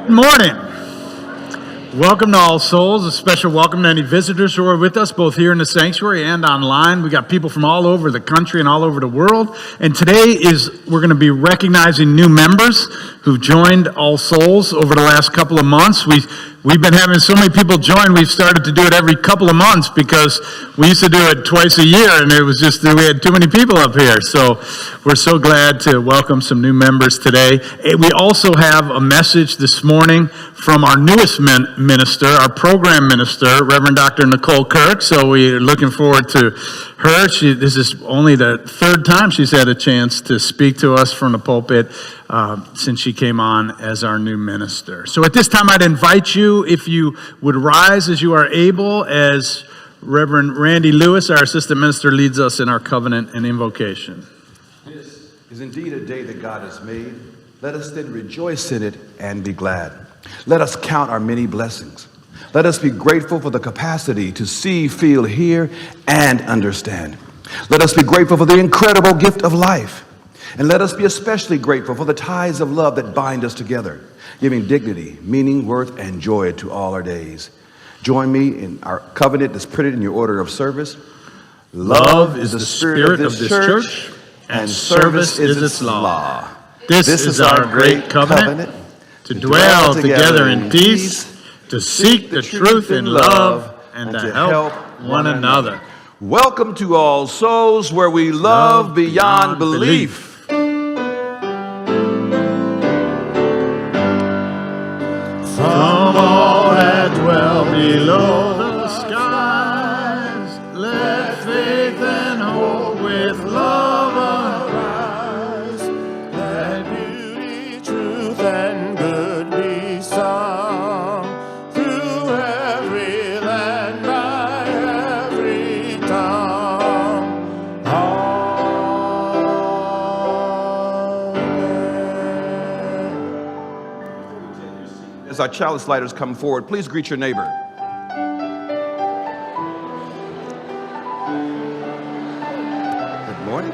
Good morning. Welcome to All Souls. A special welcome to any visitors who are with us, both here in the sanctuary and online. We got people from all over the country and all over the world. And today we're going to be recognizing new members who've joined All Souls over the last couple of months. We've been having so many people join, we've started to do it every couple of months because we used to do it twice a year and it was just that we had too many people up here. So we're so glad to welcome some new members today. We also have a message this morning from our newest minister, our program minister, Reverend Dr. Nicole Kirk. So we're looking forward to her. This is only the third time she's had a chance to speak to us from the pulpit since she came on as our new minister. So at this time, I'd invite you, if you would rise as you are able, as Reverend Randy Lewis, our assistant minister, leads us in our covenant and invocation. This is indeed a day that God has made. Let us then rejoice in it and be glad. Let us count our many blessings. Let us be grateful for the capacity to see, feel, hear, and understand. Let us be grateful for the incredible gift of life. And let us be especially grateful for the ties of love that bind us together, giving dignity, meaning, worth, and joy to all our days. Join me in our covenant that's printed in your order of service. Love is the spirit of this church, and service is its law. This is our great covenant, to dwell together in peace, to seek the truth in love, and to help one another. Welcome to All Souls, where we love beyond belief. From all that dwell below the skies, let faith and hope with love arise. Let beauty, truth, and good be sung through every land by every tongue. Amen. As our chalice lighters come forward, please greet your neighbor. Good morning.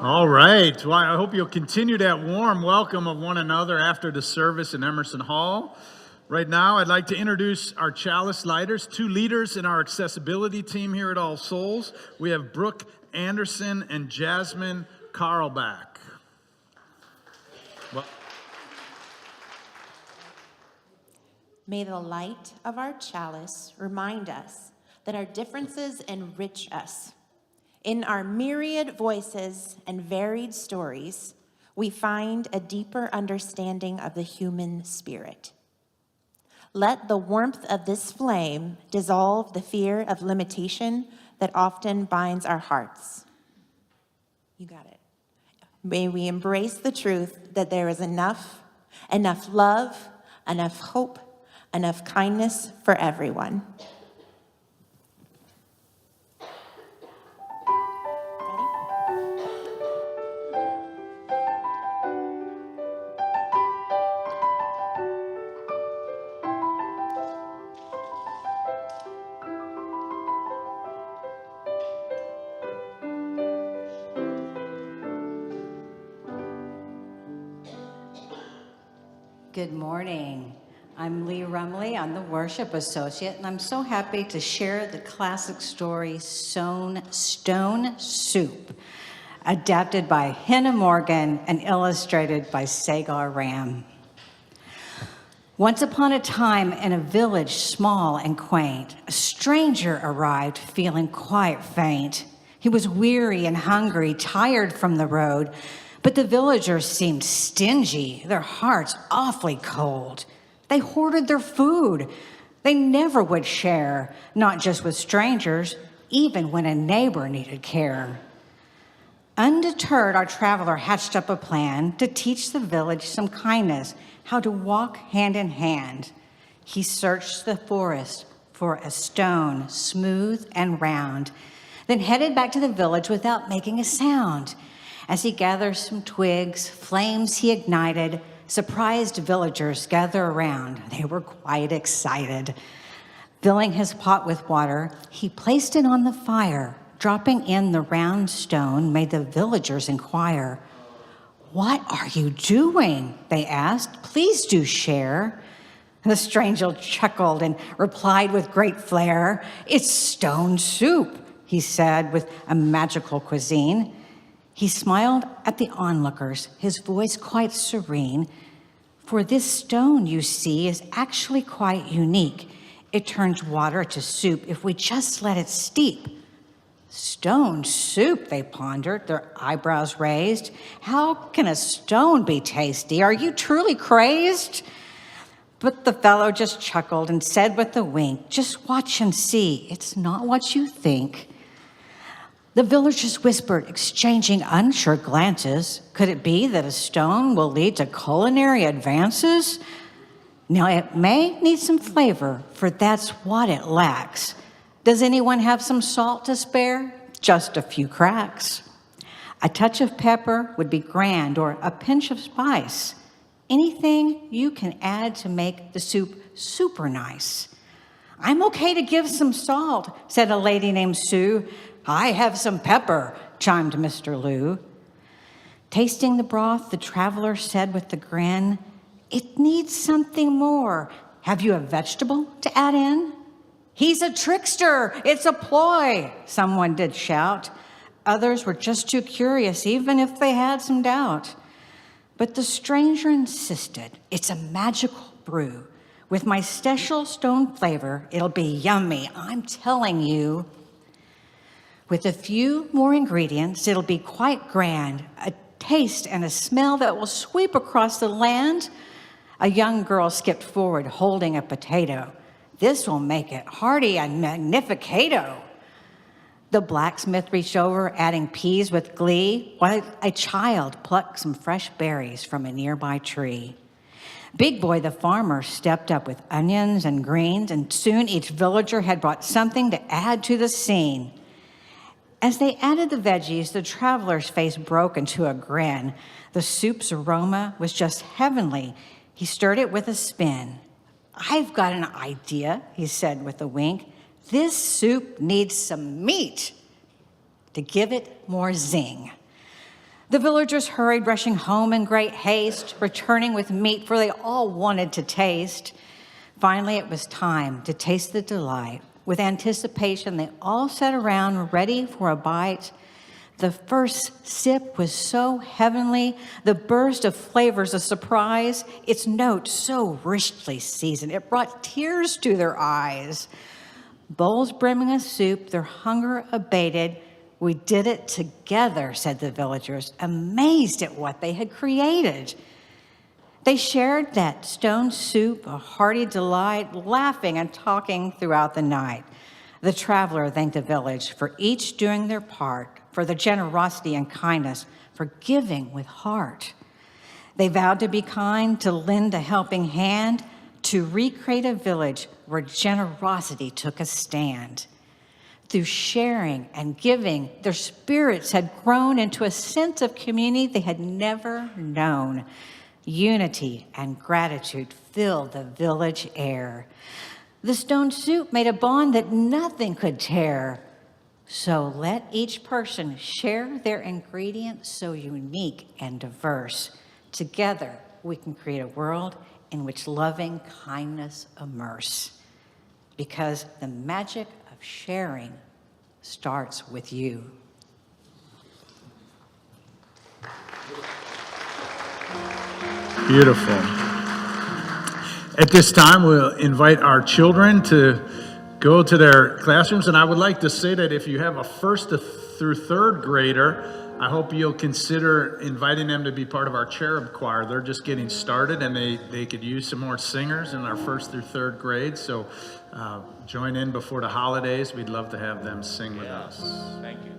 All right. Well, I hope you'll continue that warm welcome of one another after the service in Emerson Hall. Right now, I'd like to introduce our chalice lighters, two leaders in our accessibility team here at All Souls. We have Brooke Anderson and Jasmine Carlbach. Well, may the light of our chalice remind us that our differences enrich us. In our myriad voices and varied stories, we find a deeper understanding of the human spirit. Let the warmth of this flame dissolve the fear of limitation that often binds our hearts. You got it. May we embrace the truth that there is enough love, enough hope, enough kindness for everyone. Good morning. I'm Lee Rumley. I'm the worship associate, and I'm so happy to share the classic story Stone Soup, adapted by Hannah Morgan and illustrated by Sagar Ram. Once upon a time, in a village small and quaint, a stranger arrived feeling quite faint. He was weary and hungry, tired from the road, but the villagers seemed stingy, their hearts awfully cold. They hoarded their food. They never would share, not just with strangers, even when a neighbor needed care. Undeterred, our traveler hatched up a plan to teach the village some kindness, how to walk hand in hand. He searched the forest for a stone, smooth and round, then headed back to the village without making a sound. As he gathered some twigs, flames he ignited, surprised villagers gather around. They were quite excited. Filling his pot with water, he placed it on the fire. Dropping in the round stone made the villagers inquire. "What are you doing?" they asked. "Please do share." The stranger chuckled and replied with great flair. "It's stone soup," he said, with a magical cuisine. He smiled at the onlookers, his voice quite serene. "For this stone, you see, is actually quite unique. It turns water to soup if we just let it steep." "Stone soup," they pondered, their eyebrows raised. "How can a stone be tasty? Are you truly crazed?" But the fellow just chuckled and said with a wink, "Just watch and see. It's not what you think." The villagers whispered, exchanging unsure glances. Could it be that a stone will lead to culinary advances? Now, it may need some flavor, for that's what it lacks. Does anyone have some salt to spare? Just a few cracks. A touch of pepper would be grand, or a pinch of spice. Anything you can add to make the soup super nice. "I'm okay to give some salt," said a lady named Sue. "I have some pepper," chimed Mr. Lou. Tasting the broth, the traveler said with a grin, "It needs something more. Have you a vegetable to add in?" "He's a trickster, it's a ploy," someone did shout. Others were just too curious, even if they had some doubt. But the stranger insisted, "It's a magical brew. With my special stone flavor, it'll be yummy, I'm telling you. With a few more ingredients, it'll be quite grand, a taste and a smell that will sweep across the land." A young girl skipped forward, holding a potato. "This will make it hearty and magnificato." The blacksmith reached over, adding peas with glee, while a child plucked some fresh berries from a nearby tree. Big Boy the farmer stepped up with onions and greens, and soon each villager had brought something to add to the scene. As they added the veggies, the traveler's face broke into a grin. The soup's aroma was just heavenly. He stirred it with a spin. "I've got an idea," he said with a wink. "This soup needs some meat to give it more zing." The villagers hurried, rushing home in great haste, returning with meat, for they all wanted to taste. Finally, it was time to taste the delight. With anticipation, they all sat around, ready for a bite. The first sip was so heavenly, the burst of flavors a surprise, its note so richly seasoned, it brought tears to their eyes. Bowls brimming of soup, their hunger abated. "We did it together," said the villagers, amazed at what they had created. They shared that stone soup, a hearty delight, laughing and talking throughout the night. The traveler thanked the village for each doing their part, for the generosity and kindness, for giving with heart. They vowed to be kind, to lend a helping hand, to recreate a village where generosity took a stand. Through sharing and giving, their spirits had grown into a sense of community they had never known. Unity and gratitude filled the village air. The stone soup made a bond that nothing could tear. So let each person share their ingredients so unique and diverse. Together, we can create a world in which loving kindness immerse. Because the magic of sharing starts with you. Beautiful. At this time, we'll invite our children to go to their classrooms. And I would like to say that if you have a first through third grader, I hope you'll consider inviting them to be part of our cherub choir. They're just getting started, and they could use some more singers in our first through third grade. So join in before the holidays. We'd love to have them sing with us. Thank you.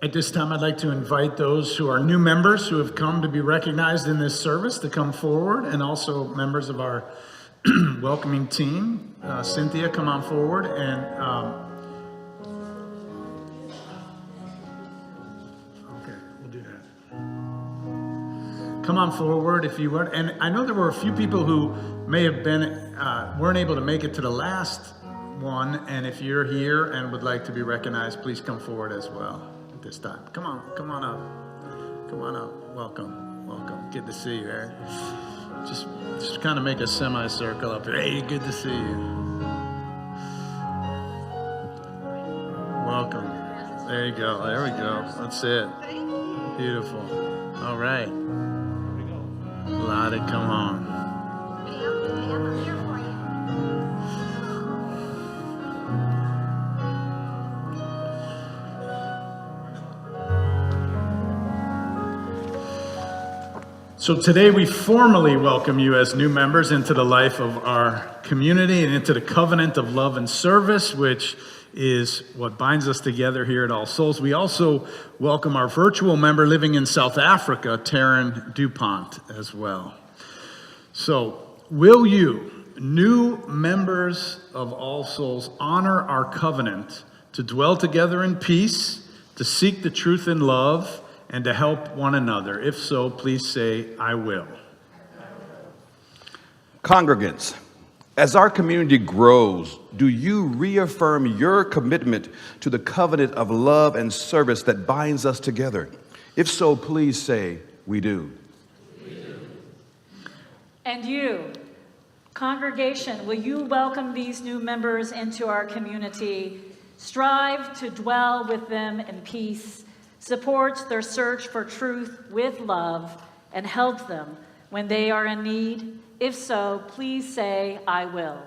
At this time, I'd like to invite those who are new members who have come to be recognized in this service to come forward, and also members of our welcoming team. Cynthia, come on forward, and okay, we'll do that. Come on forward if you would. And I know there were a few people who may have been weren't able to make it to the last one, and if you're here and would like to be recognized, please come forward as well at this time. Come on up. Come on up. Welcome. Good to see you, Eric. Just kind of make a semicircle up here. Hey, good to see you. Welcome. There you go. There we go. That's it. Beautiful. All right. Lottie, come on. So today we formally welcome you as new members into the life of our community and into the covenant of love and service, which is what binds us together here at All Souls. We also welcome our virtual member living in South Africa, Taryn DuPont, as well. So will you, new members of All Souls, honor our covenant to dwell together in peace, to seek the truth in love, and to help one another? If so, please say, I will. Congregants, as our community grows, do you reaffirm your commitment to the covenant of love and service that binds us together? If so, please say, we do. And you, congregation, will you welcome these new members into our community? Strive to dwell with them in peace, support their search for truth with love, and help them when they are in need? If so, please say, I will.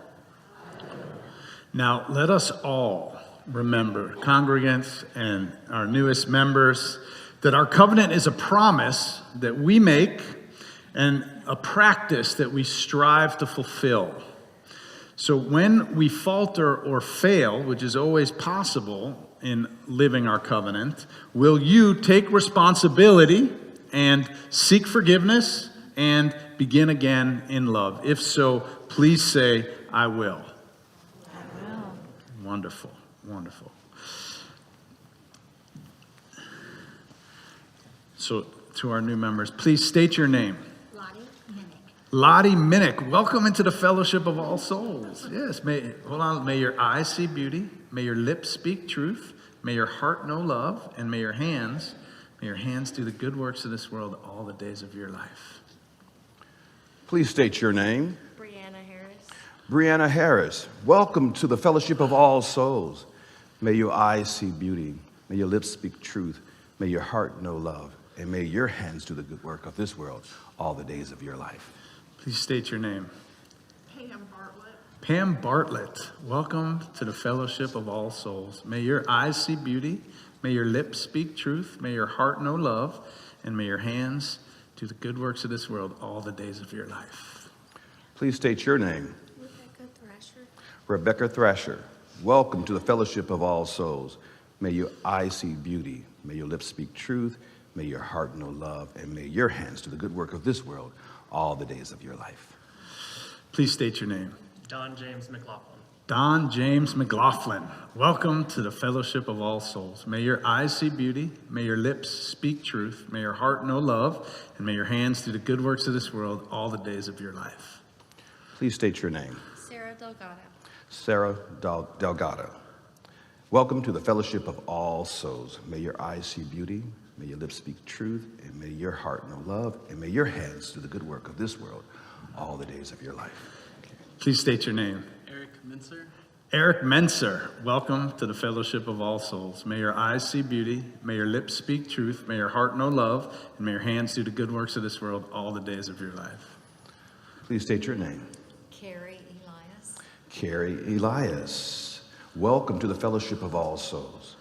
Now, let us all remember, congregants and our newest members, that our covenant is a promise that we make and a practice that we strive to fulfill. So when we falter or fail, which is always possible in living our covenant, will you take responsibility and seek forgiveness and begin again in love? If so, please say, I will. I will. Wonderful, wonderful. So to our new members, please state your name. Lottie Minnick, welcome into the fellowship of All Souls. Yes, may your eyes see beauty, may your lips speak truth, may your heart know love, and may your hands do the good works of this world all the days of your life. Please state your name. Brianna Harris. Brianna Harris, welcome to the fellowship of All Souls. May your eyes see beauty, may your lips speak truth, may your heart know love, and may your hands do the good work of this world all the days of your life. Please state your name. Pam Bartlett. Pam Bartlett, welcome to the fellowship of All Souls. May your eyes see beauty, may your lips speak truth, may your heart know love, and may your hands do the good works of this world all the days of your life. Please state your name. Rebecca Thrasher. Rebecca Thrasher, welcome to the fellowship of All Souls. May your eyes see beauty, may your lips speak truth, may your heart know love, and may your hands do the good work of this world all the days of your life. Please state your name. Don James McLaughlin. Don James McLaughlin, welcome to the fellowship of All Souls. May your eyes see beauty, may your lips speak truth, may your heart know love, and may your hands do the good works of this world all the days of your life. Please state your name. Sarah Delgado. Sarah Delgado, welcome to the fellowship of All Souls. May your eyes see beauty, may your lips speak truth, and may your heart know love, and may your hands do the good work of this world all the days of your life. Please state your name. Eric Mincer. Eric Menser, welcome to the fellowship of All Souls. May your eyes see beauty, may your lips speak truth, may your heart know love, and may your hands do the good works of this world all the days of your life. Please state your name. Carrie Elias. Carrie Elias, welcome to the fellowship of All Souls.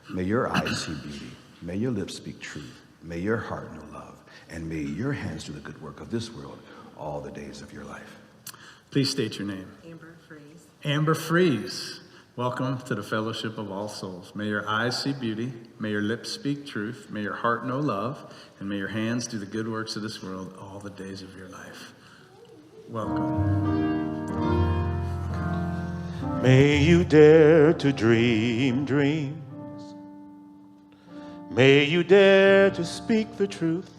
May your eyes see beauty, may your lips speak truth, may your heart know love, and may your hands do the good work of this world all the days of your life. Please state your name. Amber Freeze. Amber Freeze, Welcome to the fellowship of all souls. May your eyes see beauty, may your lips speak truth, may your heart know love, and may your hands do the good works of this world all the days of your life. Welcome. May you dare to dream dreams. May you dare to speak the truth.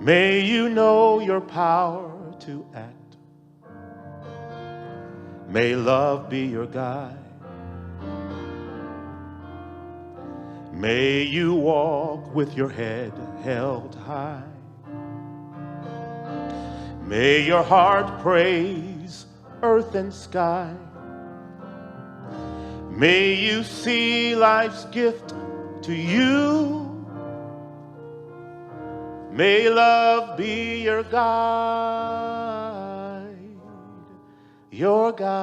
May you know your power to act. May love be your guide. May you walk with your head held high. May your heart praise earth and sky. May you see life's gift to you. May love be your guide, your guide.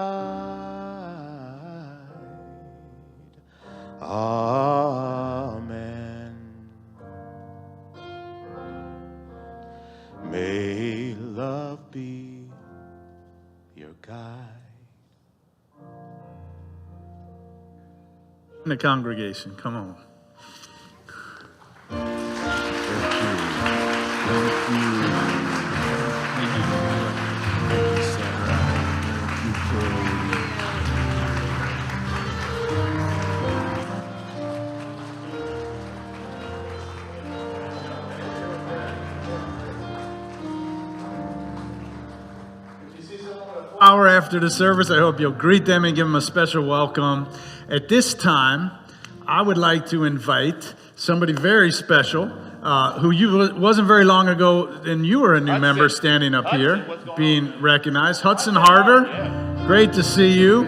Amen. May love be your guide. In the congregation, come on. Hour after the service, I hope you'll greet them and give them a special welcome. At this time, I would like to invite somebody very special who wasn't very long ago, and you were a new member standing up here, being recognized. Hudson Harder, great to see you.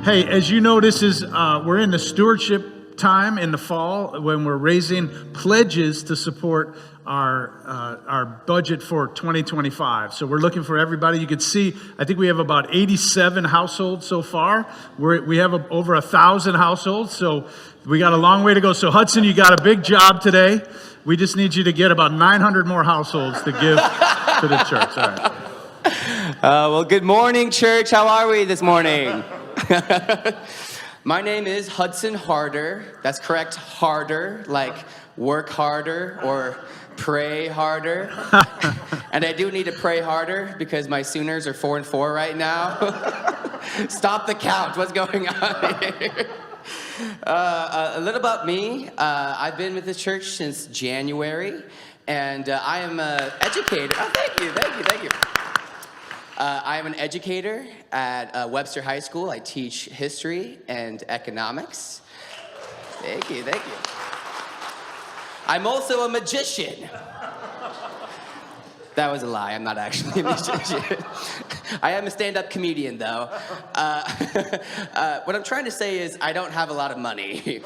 Hey, as you know, this is we're in the stewardship time in the fall when we're raising pledges to support our budget for 2025. So we're looking for everybody. You can see, I think we have about 87 households so far. We have over 1,000 households, so we got a long way to go. So Hudson, you got a big job today. We just need you to get about 900 more households to give to the church. All right. Well, good morning, church. How are we this morning? My name is Hudson Harder. That's correct, harder, like work harder or pray harder. And I do need to pray harder because my Sooners are 4-4 right now. Stop the count. What's going on here? A little about me. I've been with this church since January, and I am an educator. Oh, thank you. I am an educator at Webster High School. I teach history and economics. Thank you. I'm also a magician. That was a lie. I'm not actually a magician. I am a stand-up comedian, though. What I'm trying to say is I don't have a lot of money.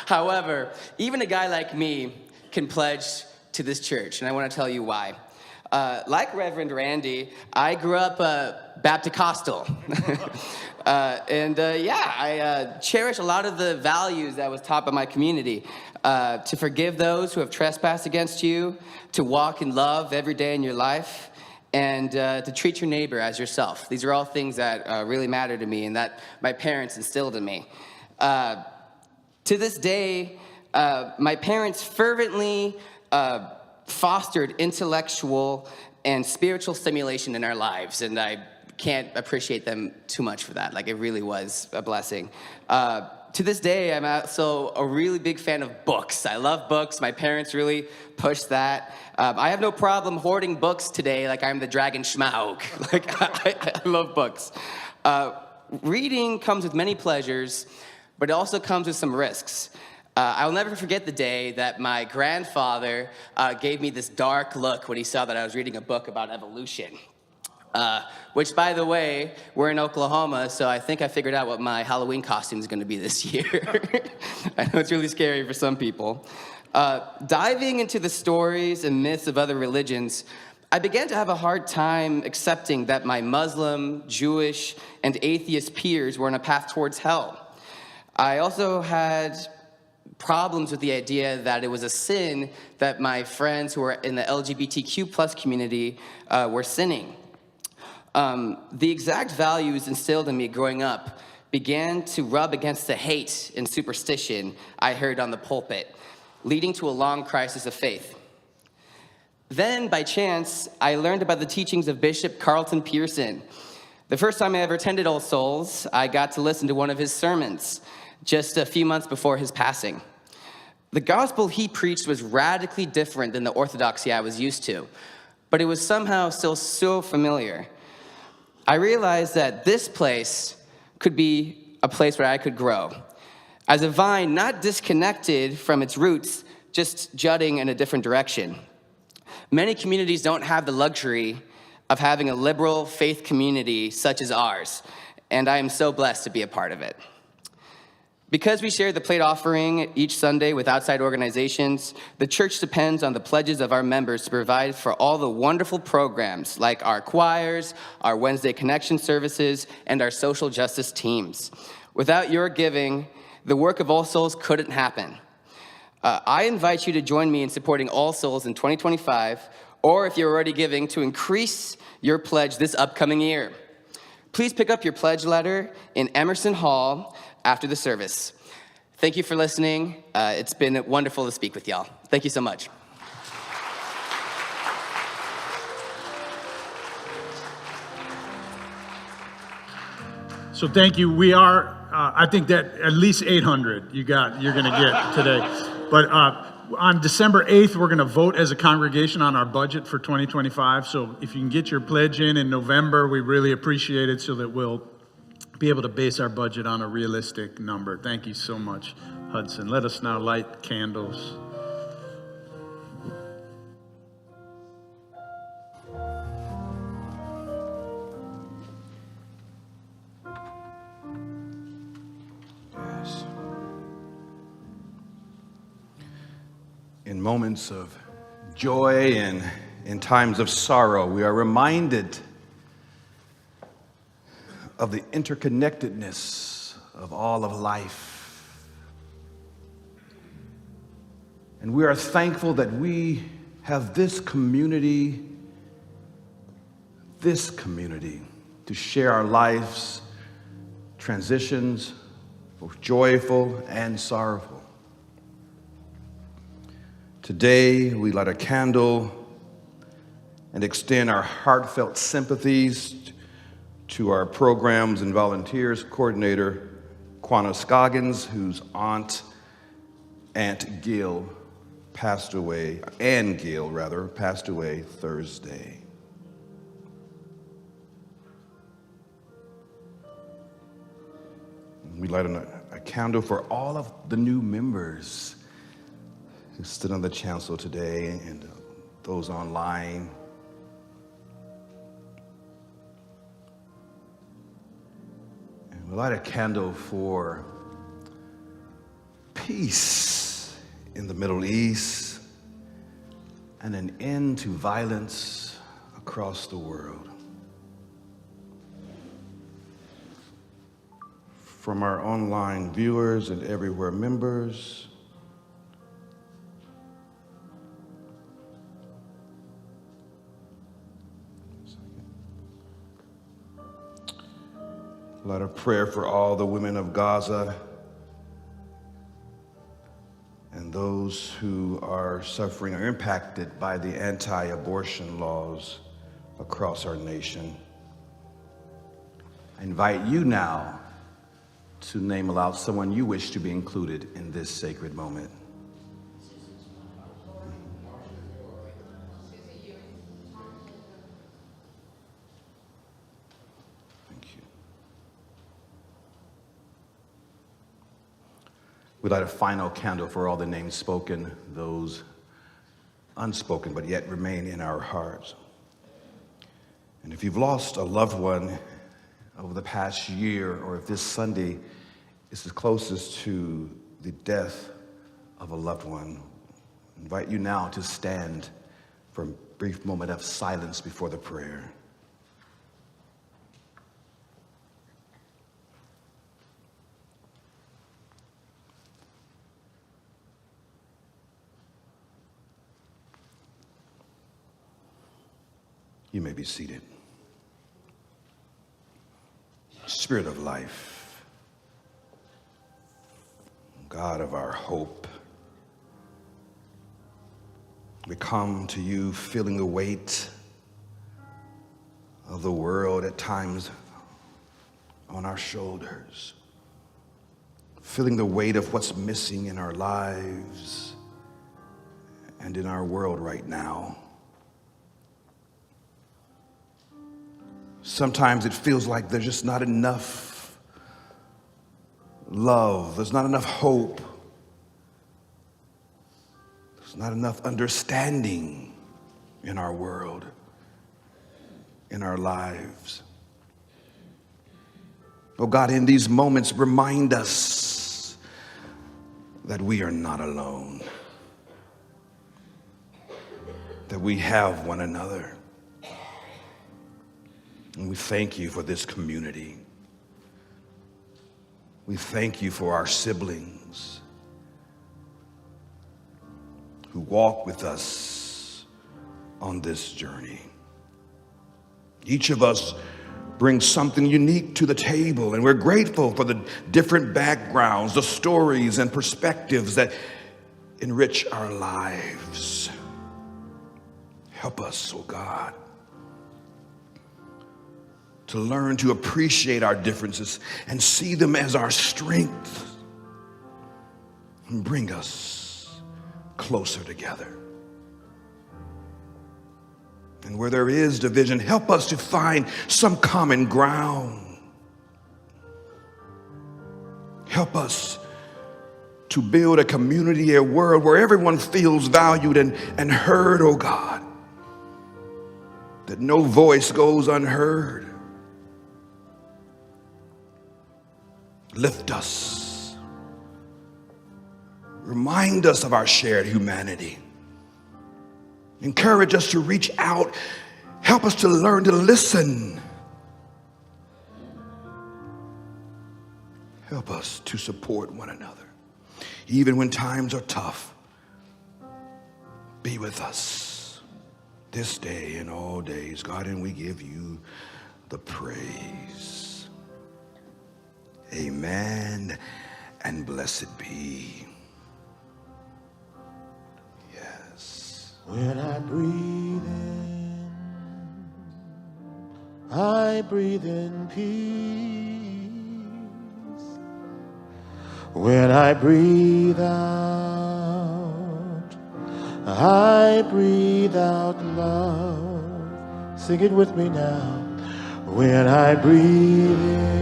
However, even a guy like me can pledge to this church, and I want to tell you why. Like Reverend Randy, I grew up Baptist-costal. I cherish a lot of the values that was taught by my community. To forgive those who have trespassed against you, to walk in love every day in your life, and to treat your neighbor as yourself. These are all things that really matter to me and that my parents instilled in me. To this day, my parents fervently fostered intellectual and spiritual stimulation in our lives, and I can't appreciate them too much for that. Like, it really was a blessing. To this day, I'm also a really big fan of books. I love books. My parents really pushed that. I have no problem hoarding books today, like I'm the Dragon Schmaug. Like, I love books. Reading comes with many pleasures, but it also comes with some risks. I'll never forget the day that my grandfather gave me this dark look when he saw that I was reading a book about evolution. Which, by the way, we're in Oklahoma, so I think I figured out what my Halloween costume is going to be this year. I know it's really scary for some people. Diving into the stories and myths of other religions, I began to have a hard time accepting that my Muslim, Jewish, and atheist peers were on a path towards hell. I also had problems with the idea that it was a sin that my friends who were in the LGBTQ+ community were sinning. The exact values instilled in me growing up began to rub against the hate and superstition I heard on the pulpit, leading to a long crisis of faith. Then, by chance, I learned about the teachings of Bishop Carlton Pearson. The first time I ever attended All Souls, I got to listen to one of his sermons just a few months before his passing. The gospel he preached was radically different than the orthodoxy I was used to, but it was somehow still so familiar. I realized that this place could be a place where I could grow, as a vine not disconnected from its roots, just jutting in a different direction. Many communities don't have the luxury of having a liberal faith community such as ours, and I am so blessed to be a part of it. Because we share the plate offering each Sunday with outside organizations, the church depends on the pledges of our members to provide for all the wonderful programs like our choirs, our Wednesday connection services, and our social justice teams. Without your giving, the work of All Souls couldn't happen. I invite you to join me in supporting All Souls in 2025, or if you're already giving, to increase your pledge this upcoming year. Please pick up your pledge letter in Emerson Hall after the service. Thank you for listening. It's been wonderful to speak with y'all. Thank you so much. So thank you. We are, I think that at least 800 you're going to get today. But on December 8th, we're going to vote as a congregation on our budget for 2025. So if you can get your pledge in November, we really appreciate it so that we'll be able to base our budget on a realistic number. Thank you so much, Hudson. Let us now light candles. Yes. In moments of joy and in times of sorrow, we are reminded of the interconnectedness of all of life. And we are thankful that we have this community to share our lives, transitions, both joyful and sorrowful. Today, we light a candle and extend our heartfelt sympathies to our programs and volunteers coordinator, Quana Scoggins, whose Aunt Gail passed away Thursday. We light a candle for all of the new members who stood on the chancel today and those online. We light a candle for peace in the Middle East and an end to violence across the world. From our online viewers and everywhere members, light a prayer for all the women of Gaza and those who are suffering or impacted by the anti-abortion laws across our nation. I invite you now to name aloud someone you wish to be included in this sacred moment. We light a final candle for all the names spoken, those unspoken, but yet remain in our hearts. And if you've lost a loved one over the past year, or if this Sunday is the closest to the death of a loved one, I invite you now to stand for a brief moment of silence before the prayer. You may be seated. Spirit of life, God of our hope, we come to you feeling the weight of the world at times on our shoulders, feeling the weight of what's missing in our lives and in our world right now. Sometimes it feels like there's just not enough love, there's not enough hope, there's not enough understanding in our world, in our lives. Oh God, in these moments, remind us that we are not alone, that we have one another. And we thank you for this community. We thank you for our siblings who walk with us on this journey. Each of us brings something unique to the table, and we're grateful for the different backgrounds, the stories and perspectives that enrich our lives. Help us, oh God, to learn to appreciate our differences and see them as our strength, and bring us closer together. And where there is division, help us to find some common ground. Help us to build a community, a world where everyone feels valued and heard, oh God, that no voice goes unheard. Lift us. Remind us of our shared humanity. Encourage us to reach out. Help us to learn to listen. Help us to support one another. Even when times are tough, be with us this day and all days, God, and we give you the praise. Amen, and blessed be. Yes. When I breathe in, I breathe in peace. When I breathe out, I breathe out love. Sing it with me now. When I breathe in,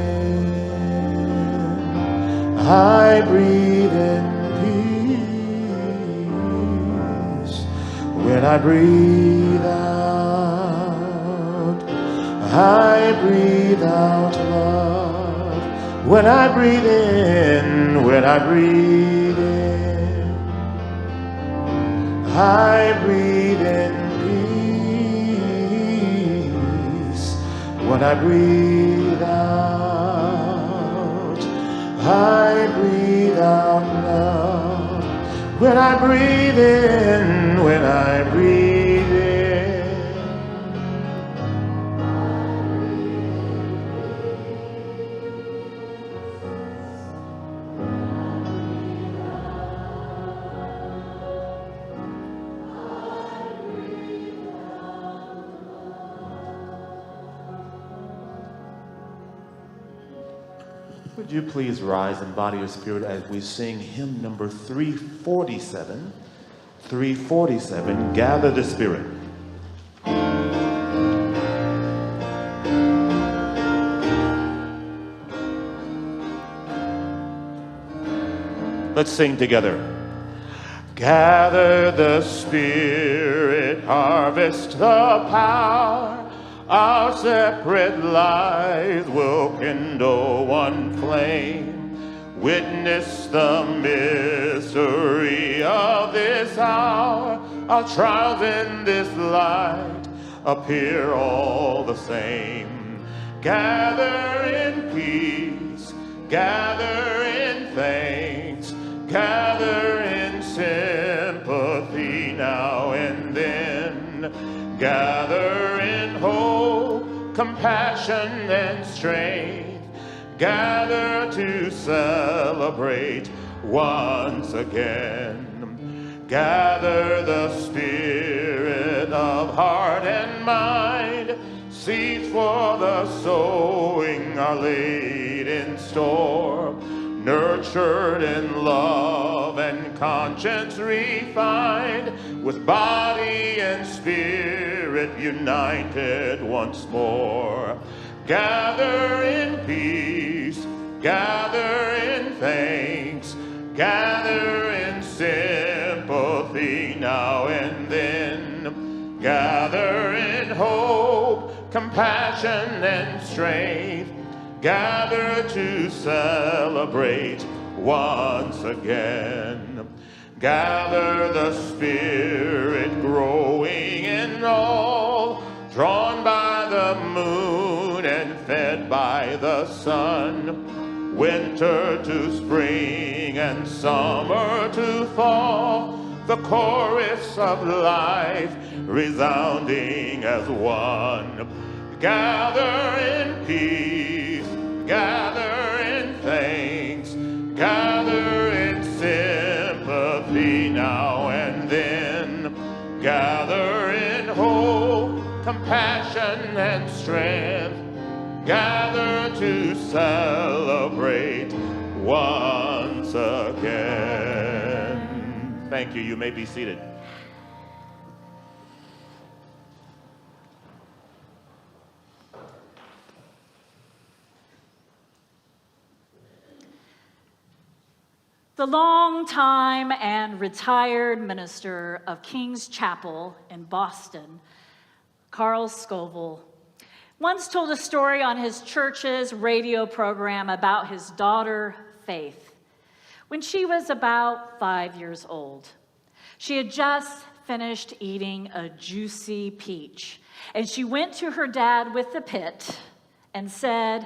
I breathe in peace. When I breathe out, I breathe out love. When I breathe in, when I breathe in, I breathe in peace. When I breathe out, I breathe out love. When I breathe in, when I breathe in, would you please rise in body or spirit as we sing hymn number 347? 347, Gather the Spirit. Let's sing together. Gather the Spirit, harvest the power. Our separate lives will kindle one flame. Witness the mystery of this hour. Our trials in this light appear all the same. Gather in peace, gather in thanks, gather in sympathy now and then. Gather in hope, compassion and strength. gather to celebrate once again. Gather the spirit of heart and mind. Seeds for the sowing are laid in store, nurtured in love and conscience refined, with body and spirit united once more. Gather in peace, gather in thanks, gather in sympathy now and then. Gather in hope, compassion and strength. Gather to celebrate once again. Gather the Spirit growing in all, drawn by the moon and fed by the sun. Winter to spring and summer to fall, the chorus of life resounding as one. Gather in peace, gather in thanks, gather in sympathy now and then. Gather in hope, compassion and strength. Gather to celebrate once again. Thank you. You may be seated. The longtime and retired minister of King's Chapel in Boston, Carl Scoville, once told a story on his church's radio program about his daughter, Faith, when she was about 5 years old. She had just finished eating a juicy peach, and she went to her dad with the pit and said,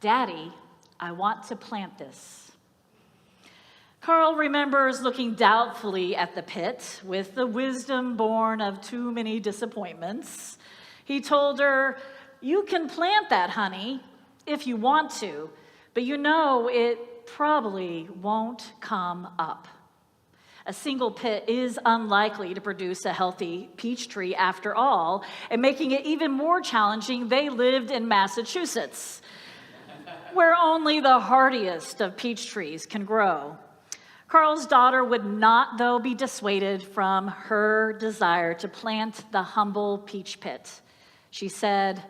"Daddy, I want to plant this." Carl remembers looking doubtfully at the pit with the wisdom born of too many disappointments. He told her, "You can plant that, honey, if you want to, but you know it probably won't come up. A single pit is unlikely to produce a healthy peach tree after all, and making it even more challenging, they lived in Massachusetts, where only the hardiest of peach trees can grow." Carl's daughter would not, though, be dissuaded from her desire to plant the humble peach pit. She said,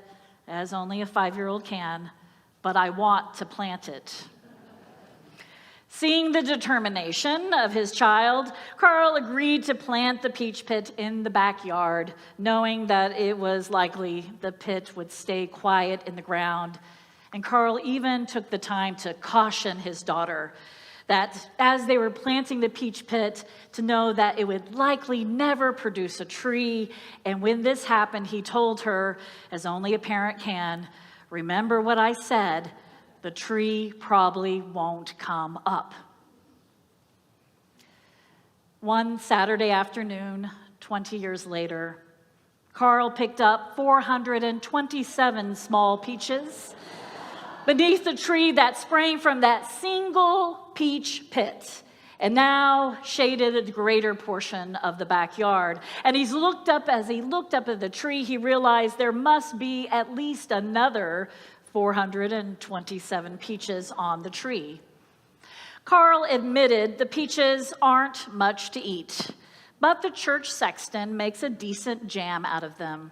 as only a 5-year-old can, "But I want to plant it." Seeing the determination of his child, Carl agreed to plant the peach pit in the backyard, knowing that it was likely the pit would stay quiet in the ground. And Carl even took the time to caution his daughter that as they were planting the peach pit, to know that it would likely never produce a tree. And when this happened, he told her, as only a parent can, "Remember what I said, the tree probably won't come up." One Saturday afternoon, 20 years later, Carl picked up 427 small peaches beneath the tree that sprang from that single peach pit, and now shaded a greater portion of the backyard. And as he looked up at the tree, he realized there must be at least another 427 peaches on the tree. Carl admitted the peaches aren't much to eat, but the church sexton makes a decent jam out of them.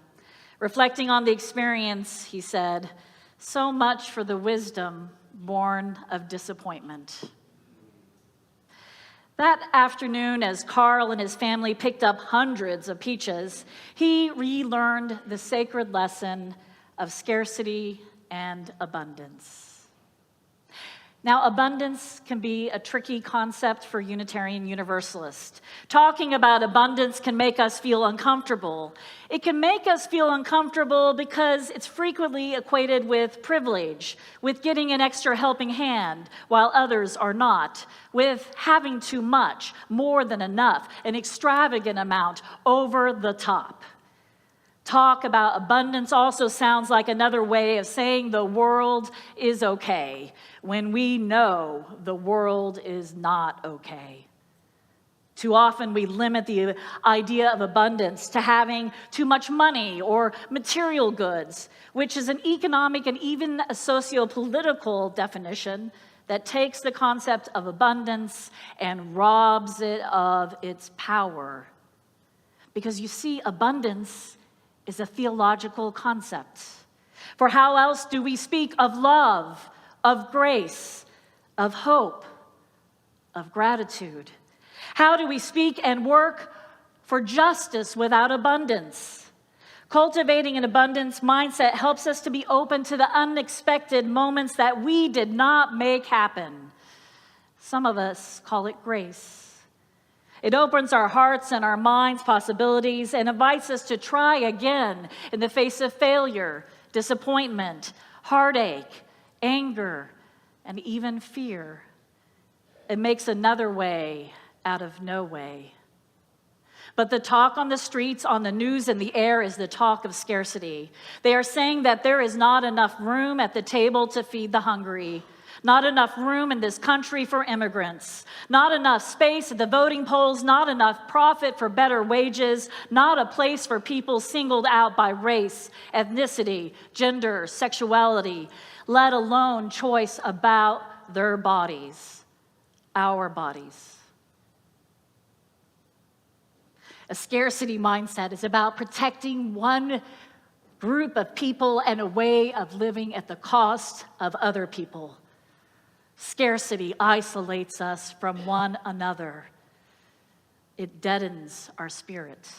Reflecting on the experience, he said, "So much for the wisdom born of disappointment." That afternoon, as Carl and his family picked up hundreds of peaches, he relearned the sacred lesson of scarcity and abundance. Now, abundance can be a tricky concept for Unitarian Universalists. Talking about abundance can make us feel uncomfortable. It can make us feel uncomfortable because it's frequently equated with privilege, with getting an extra helping hand while others are not, with having too much, more than enough, an extravagant amount, over the top. Talk about abundance also sounds like another way of saying the world is okay when we know the world is not okay. Too often we limit the idea of abundance to having too much money or material goods, which is an economic and even a socio-political definition that takes the concept of abundance and robs it of its power. Because you see, abundance is a theological concept. For how else do we speak of love, of grace, of hope, of gratitude? How do we speak and work for justice without abundance? Cultivating an abundance mindset helps us to be open to the unexpected moments that we did not make happen. Some of us call it grace. It opens our hearts and our minds' possibilities and invites us to try again in the face of failure, disappointment, heartache, anger, and even fear. It makes another way out of no way. But the talk on the streets, on the news, and the air is the talk of scarcity. They are saying that there is not enough room at the table to feed the hungry, not enough room in this country for immigrants, not enough space at the voting polls, not enough profit for better wages, not a place for people singled out by race, ethnicity, gender, sexuality, let alone choice about their bodies, our bodies. A scarcity mindset is about protecting one group of people and a way of living at the cost of other people. Scarcity isolates us from one another. It deadens our spirit.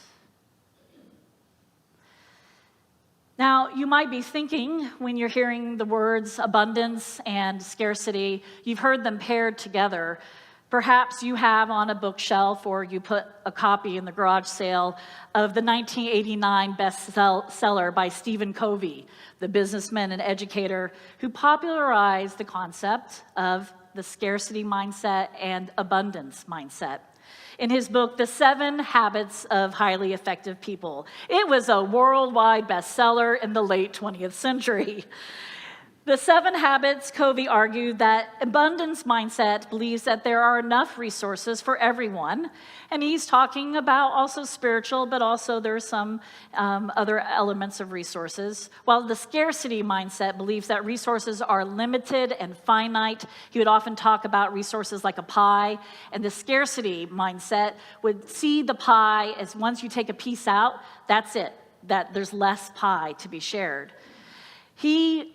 Now, you might be thinking when you're hearing the words abundance and scarcity, you've heard them paired together. Perhaps you have on a bookshelf or you put a copy in the garage sale of the 1989 bestseller by Stephen Covey, the businessman and educator who popularized the concept of the scarcity mindset and abundance mindset. In his book, The 7 Habits of Highly Effective People. It was a worldwide bestseller in the late 20th century. The 7 Habits, Covey argued that abundance mindset believes that there are enough resources for everyone. And he's talking about also spiritual, but also there's some other elements of resources. While the scarcity mindset believes that resources are limited and finite. He would often talk about resources like a pie. And the scarcity mindset would see the pie as once you take a piece out, that's it, that there's less pie to be shared. He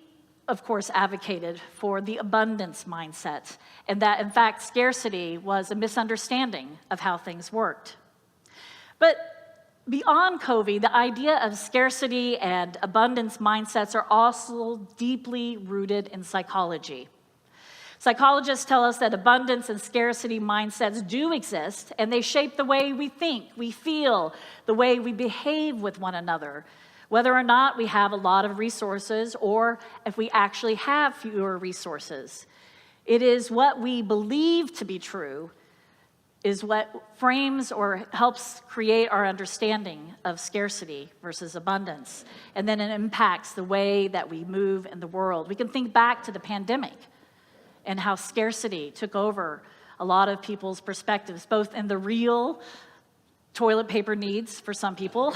of course, advocated for the abundance mindset, and that, in fact, scarcity was a misunderstanding of how things worked. But beyond Covey, the idea of scarcity and abundance mindsets are also deeply rooted in psychology. Psychologists tell us that abundance and scarcity mindsets do exist, and they shape the way we think, we feel, the way we behave with one another, whether or not we have a lot of resources or if we actually have fewer resources. It is what we believe to be true is what frames or helps create our understanding of scarcity versus abundance. And then it impacts the way that we move in the world. We can think back to the pandemic and how scarcity took over a lot of people's perspectives, both in the real toilet paper needs for some people,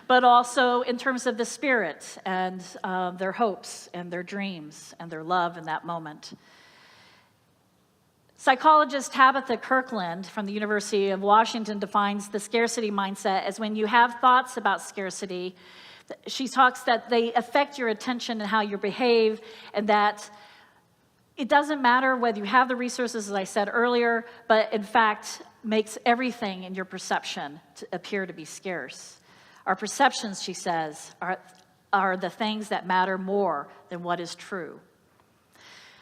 but also in terms of the spirit and their hopes and their dreams and their love in that moment. Psychologist Tabitha Kirkland from the University of Washington defines the scarcity mindset as when you have thoughts about scarcity, she talks that they affect your attention and how you behave, and that it doesn't matter whether you have the resources, as I said earlier, but in fact makes everything in your perception to appear to be scarce. Our perceptions, she says, are the things that matter more than what is true.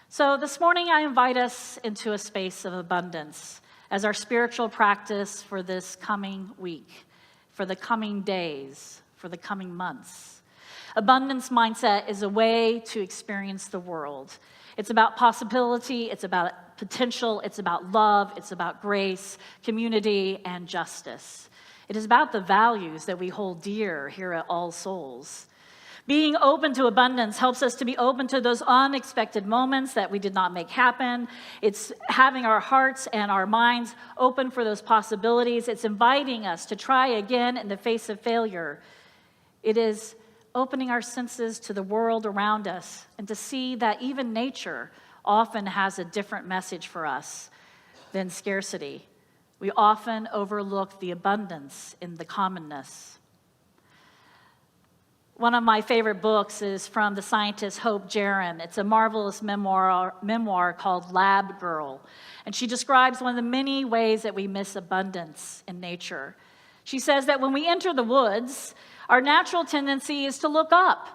So this morning, I invite us into a space of abundance as our spiritual practice for this coming week, for the coming days, for the coming months. Abundance mindset is a way to experience the world. It's about possibility, it's about potential, it's about love, it's about grace, community, and justice. It is about the values that we hold dear here at All Souls. Being open to abundance helps us to be open to those unexpected moments that we did not make happen. It's having our hearts and our minds open for those possibilities. It's inviting us to try again in the face of failure. It is opening our senses to the world around us and to see that even nature often has a different message for us than scarcity. We often overlook the abundance in the commonness. One of my favorite books is from the scientist Hope Jaron. It's a marvelous memoir called Lab Girl. And she describes one of the many ways that we miss abundance in nature. She says that when we enter the woods, our natural tendency is to look up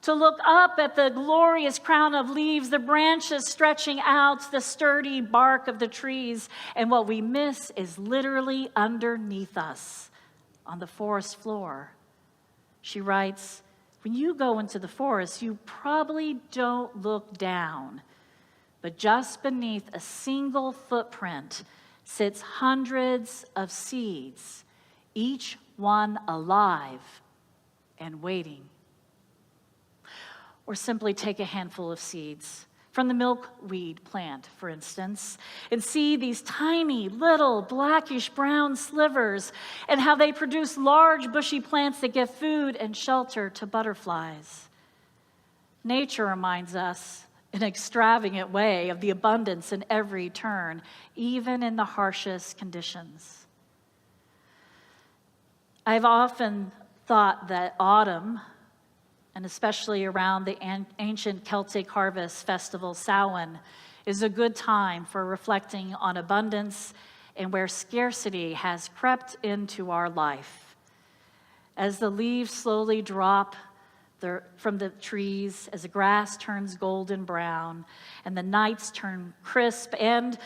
at the glorious crown of leaves, the branches stretching out, the sturdy bark of the trees. And what we miss is literally underneath us on the forest floor. She writes, when you go into the forest, you probably don't look down, but just beneath a single footprint sits hundreds of seeds, each one alive and waiting. Or simply take a handful of seeds from the milkweed plant, for instance, and see these tiny little blackish brown slivers and how they produce large bushy plants that give food and shelter to butterflies. Nature reminds us in an extravagant way of the abundance in every turn, even in the harshest conditions. I've often thought that autumn, and especially around the ancient Celtic harvest festival, Samhain, is a good time for reflecting on abundance and where scarcity has crept into our life. As the leaves slowly drop from the trees, as the grass turns golden brown, and the nights turn crisp, and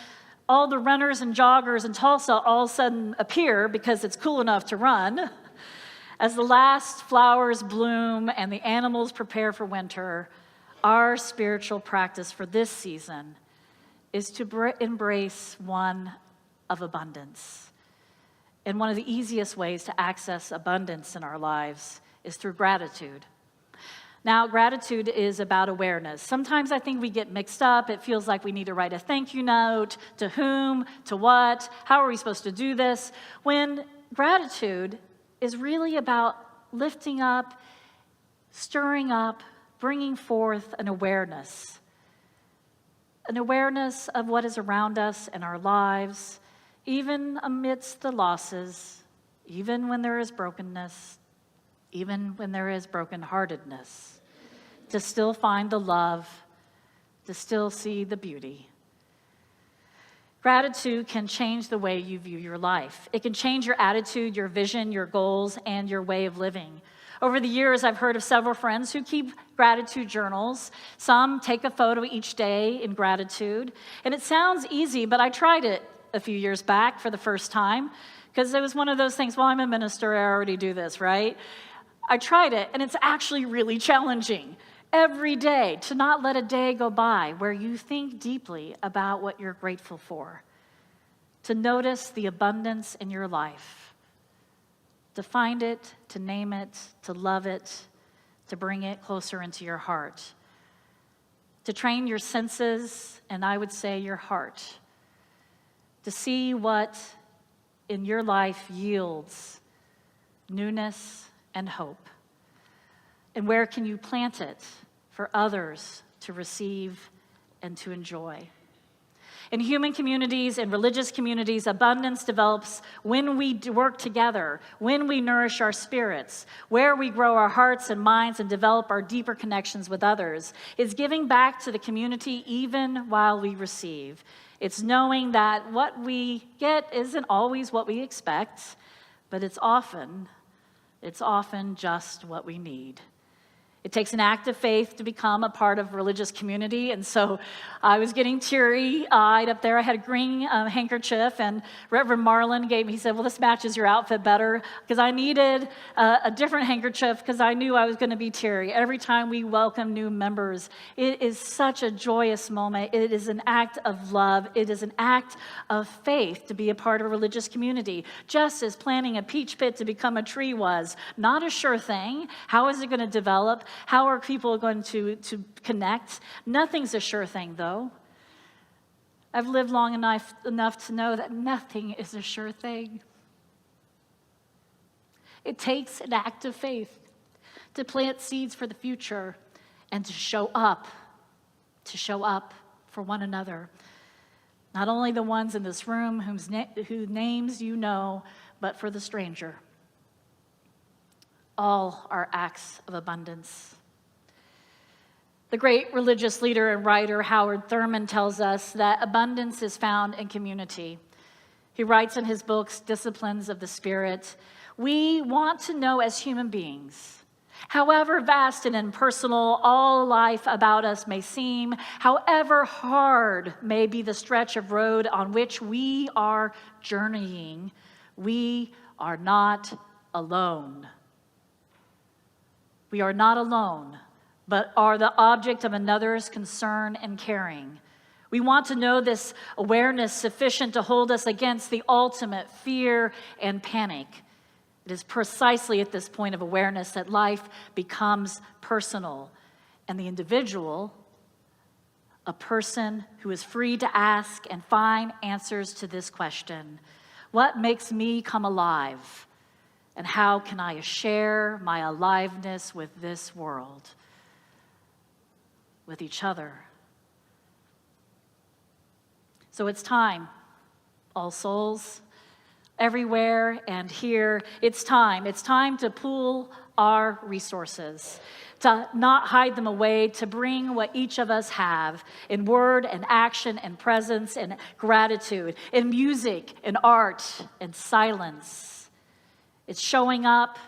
all the runners and joggers in Tulsa all of a sudden appear because it's cool enough to run, as the last flowers bloom and the animals prepare for winter, our spiritual practice for this season is to embrace one of abundance. And one of the easiest ways to access abundance in our lives is through gratitude. Now, gratitude is about awareness. Sometimes I think we get mixed up. It feels like we need to write a thank you note. To whom? To what? How are we supposed to do this? When gratitude is really about lifting up, stirring up, bringing forth an awareness of what is around us in our lives, even amidst the losses, even when there is brokenness, even when there is brokenheartedness, to still find the love, to still see the beauty. Gratitude can change the way you view your life. It can change your attitude, your vision, your goals, and your way of living. Over the years, I've heard of several friends who keep gratitude journals. Some take a photo each day in gratitude. And it sounds easy, but I tried it a few years back for the first time because it was one of those things, well, I'm a minister, I already do this, right? I tried it, and it's actually really challenging. Every day, to not let a day go by where you think deeply about what you're grateful for, to notice the abundance in your life, to find it, to name it, to love it, to bring it closer into your heart, to train your senses, and I would say your heart, to see what in your life yields newness and hope. And where can you plant it for others to receive and to enjoy? In human communities and religious communities, abundance develops when we work together, when we nourish our spirits, where we grow our hearts and minds and develop our deeper connections with others. It's giving back to the community even while we receive. It's knowing that what we get isn't always what we expect, but it's often just what we need. It takes an act of faith to become a part of a religious community. And so I was getting teary-eyed up there. I had a green handkerchief, and Reverend Marlin he said, well, this matches your outfit better, because I needed a different handkerchief because I knew I was going to be teary. Every time we welcome new members, it is such a joyous moment. It is an act of love. It is an act of faith to be a part of a religious community. Just as planting a peach pit to become a tree was not a sure thing. How is it going to develop? How are people going to connect? Nothing's a sure thing, though. I've lived long enough to know that nothing is a sure thing. It takes an act of faith to plant seeds for the future and to show up for one another. Not only the ones in this room whose names you know, but for the stranger. All are acts of abundance. The great religious leader and writer Howard Thurman tells us that abundance is found in community. He writes in his books, Disciplines of the Spirit, we want to know as human beings, however vast and impersonal all life about us may seem, however hard may be the stretch of road on which we are journeying, we are not alone. We are not alone, but are the object of another's concern and caring. We want to know this awareness sufficient to hold us against the ultimate fear and panic. It is precisely at this point of awareness that life becomes personal, and the individual, a person who is free to ask and find answers to this question: what makes me come alive? And how can I share my aliveness with this world, with each other? So it's time, All Souls, everywhere and here. It's time to pool our resources, to not hide them away, to bring what each of us have in word and action and presence and gratitude, in music and art and silence. It's showing up,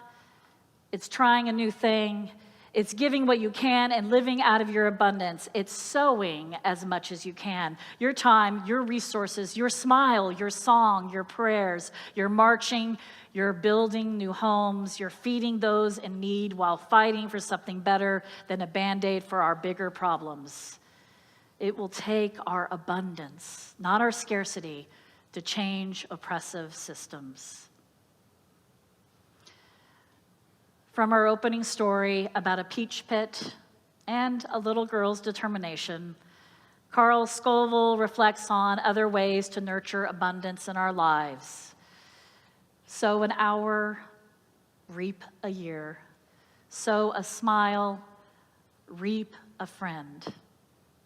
it's trying a new thing, it's giving what you can and living out of your abundance. It's sowing as much as you can. Your time, your resources, your smile, your song, your prayers, your marching, you're building new homes, you're feeding those in need while fighting for something better than a Band-Aid for our bigger problems. It will take our abundance, not our scarcity, to change oppressive systems. From our opening story about a peach pit and a little girl's determination, Carl Scoville reflects on other ways to nurture abundance in our lives. Sow an hour, reap a year. Sow a smile, reap a friend.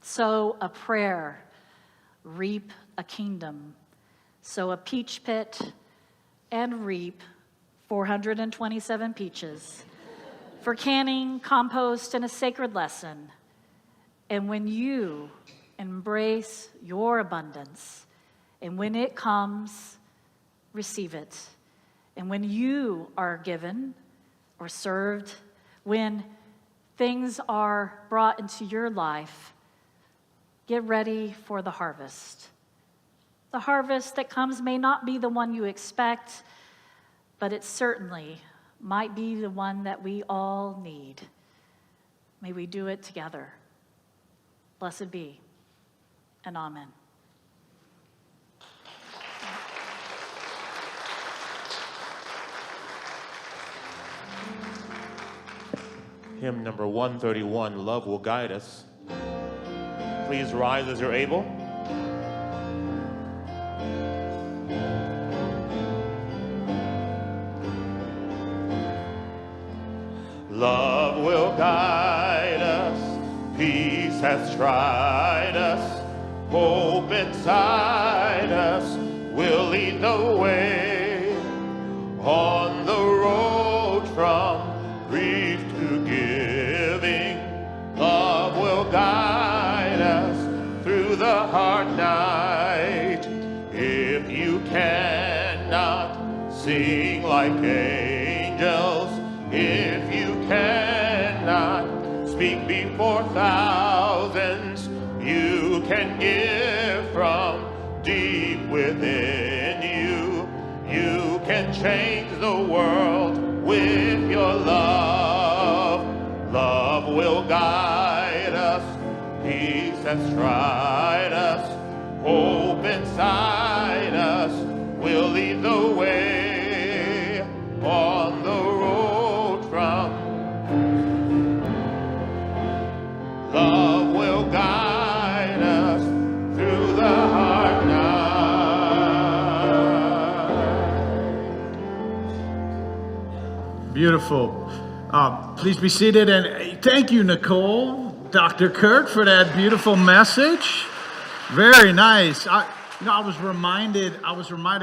Sow a prayer, reap a kingdom. Sow a peach pit, and reap 427 peaches for canning, compost, and a sacred lesson. And when you embrace your abundance, and when it comes, receive it. And when you are given or served, when things are brought into your life, get ready for the harvest. The harvest that comes may not be the one you expect, but it certainly might be the one that we all need. May we do it together. Blessed be, and amen. Hymn number 131, Love Will Guide Us. Please rise as you're able. Love will guide us, peace has tried us, hope inside us will lead the way on the road from grief to giving. Love will guide us through the hard night. If you cannot sing like angels, if you cannot before thousands. You can give from deep within you. You can change the world with your love. Love will guide us. Peace has tried us. Hope inside us will lead the way on the road from. Love will guide us through the hard night. Beautiful. Please be seated, and thank you, Nicole, Dr. Kirk, for that beautiful message. Very nice. I was reminded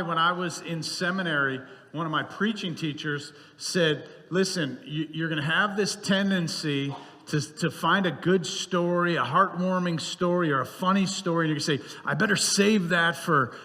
when I was in seminary, one of my preaching teachers said, listen, you're going to have this tendency to find a good story, a heartwarming story, or a funny story, and you're going to say, I better save that for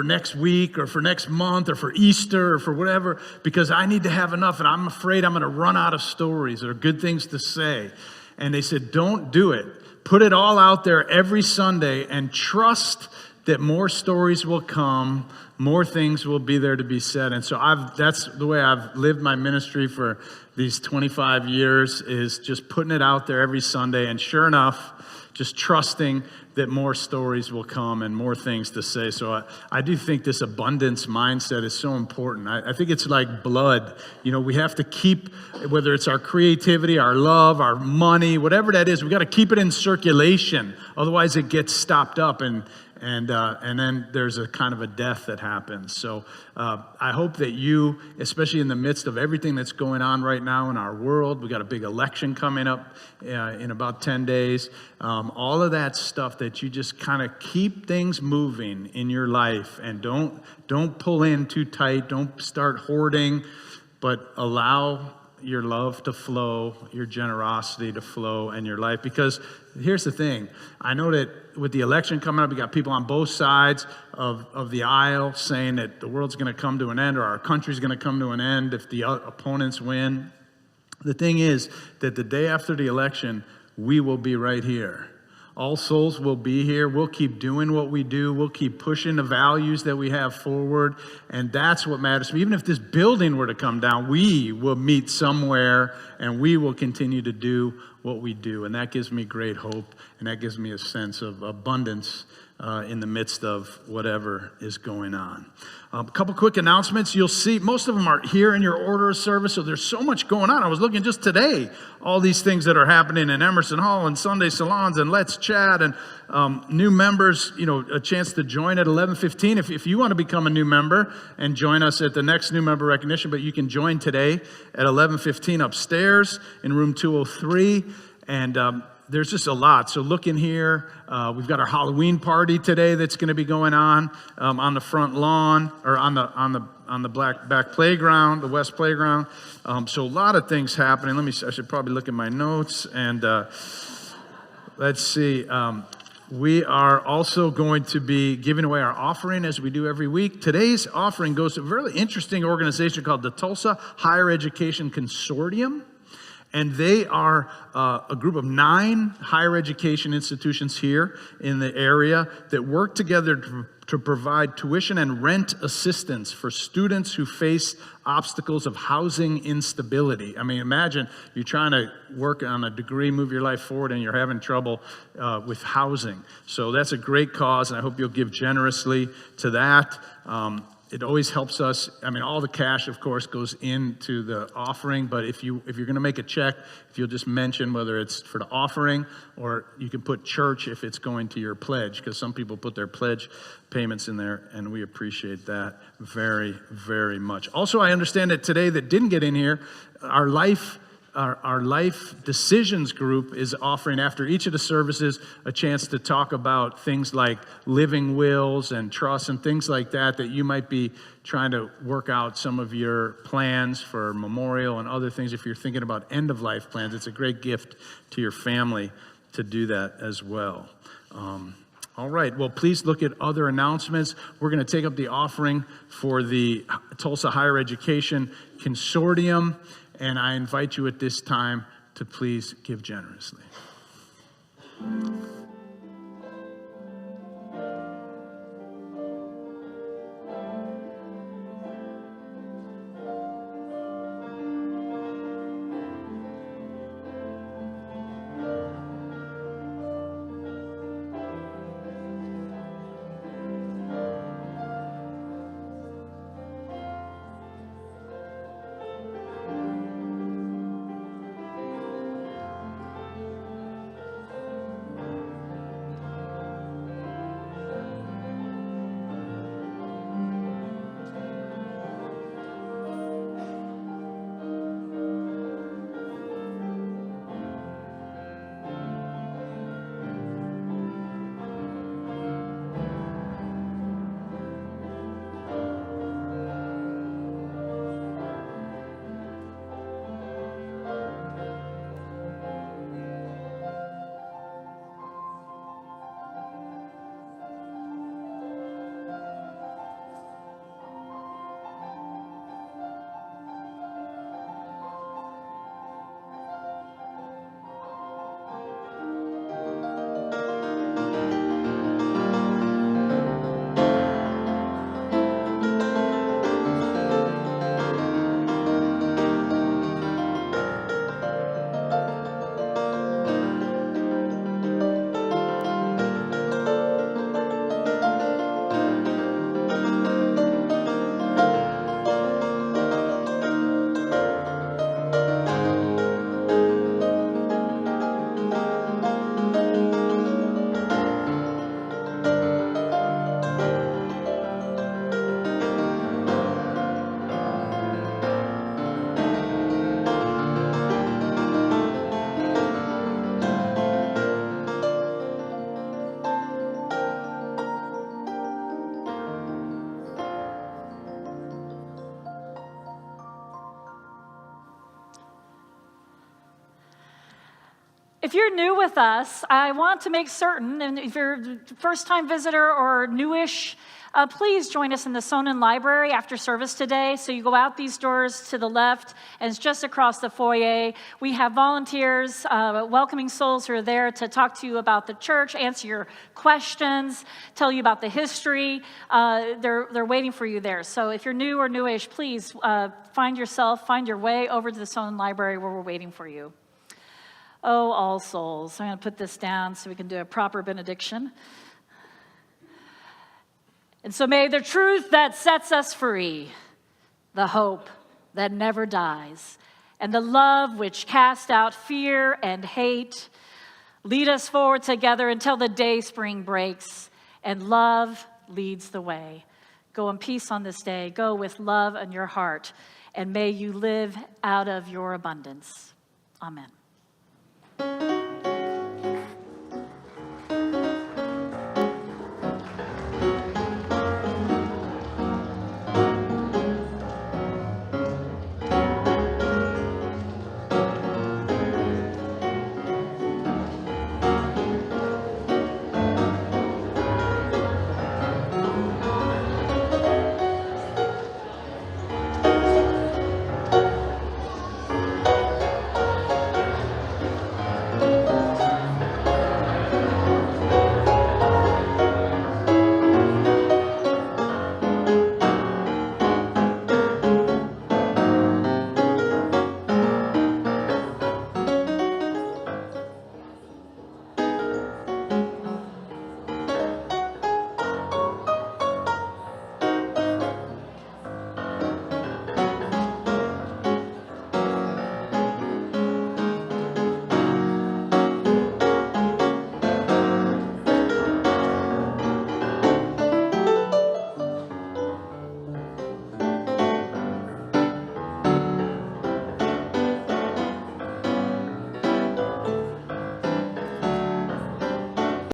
next week, or for next month, or for Easter, or for whatever, because I need to have enough, and I'm afraid I'm going to run out of stories or good things to say. And they said, don't do it. Put it all out there every Sunday and trust that more stories will come, more things will be there to be said. And so that's the way I've lived my ministry for these 25 years, is just putting it out there every Sunday. And sure enough, just trusting that more stories will come and more things to say. So I do think this abundance mindset is so important. I think it's like blood. We have to keep, whether it's our creativity, our love, our money, whatever that is, we got to keep it in circulation. Otherwise, it gets stopped up, and then there's a kind of a death that happens. So I hope that you, especially in the midst of everything that's going on right now in our world, we got a big election coming up in about 10 days, all of that stuff, that you just kind of keep things moving in your life, and don't pull in too tight, don't start hoarding, but allow your love to flow, your generosity to flow in your life. Because here's the thing, I know that with the election coming up, you got people on both sides of the aisle saying that the world's going to come to an end, or our country's going to come to an end if the opponents win. The thing is that the day after the election, we will be right here. All Souls will be here. We'll keep doing what we do. We'll keep pushing the values that we have forward. And that's what matters to me. Even if this building were to come down, we will meet somewhere, and we will continue to do what we do. And that gives me great hope, and that gives me a sense of abundance in the midst of whatever is going on. A couple quick announcements. You'll see most of them are here in your order of service, so there's so much going on. I was looking just today, all these things that are happening in Emerson Hall and Sunday Salons and Let's Chat, and new members, a chance to join at 11:15. If you want to become a new member and join us at the next new member recognition, but you can join today at 11:15 upstairs in room 203. And there's just a lot. So look in here. We've got our Halloween party today that's going to be going on the front lawn, or on the back playground, the west playground. So a lot of things happening. I should probably look at my notes, and let's see. We are also going to be giving away our offering, as we do every week. Today's offering goes to a really interesting organization called the Tulsa Higher Education Consortium. And they are a group of 9 higher education institutions here in the area that work together to provide tuition and rent assistance for students who face obstacles of housing instability. I mean, imagine you're trying to work on a degree, move your life forward, and you're having trouble with housing. So that's a great cause, and I hope you'll give generously to that. It always helps us. I mean, all the cash, of course, goes into the offering, but if you're going to make a check, if you'll just mention whether it's for the offering, or you can put church if it's going to your pledge, because some people put their pledge payments in there, and we appreciate that very, very much. Also, I understand that today, that didn't get in here, our life decisions group is offering, after each of the services, a chance to talk about things like living wills and trusts and things like that you might be trying to work out some of your plans for memorial and other things. If you're thinking about end of life plans, it's a great gift to your family to do that as well. All right, well, please look at other announcements. We're going to take up the offering for the Tulsa Higher Education Consortium, and I invite you at this time to please give generously. If you're new with us, I want to make certain, and if you're a first-time visitor or newish, please join us in the Sonnen Library after service today. So you go out these doors to the left, and it's just across the foyer. We have volunteers, welcoming souls who are there to talk to you about the church, answer your questions, tell you about the history. They're waiting for you there. So if you're new or newish, please find your way over to the Sonnen Library where we're waiting for you. Oh, all souls. I'm going to put this down so we can do a proper benediction. And so may the truth that sets us free, the hope that never dies, and the love which casts out fear and hate lead us forward together until the day spring breaks and love leads the way. Go in peace on this day. Go with love in your heart, and may you live out of your abundance. Amen.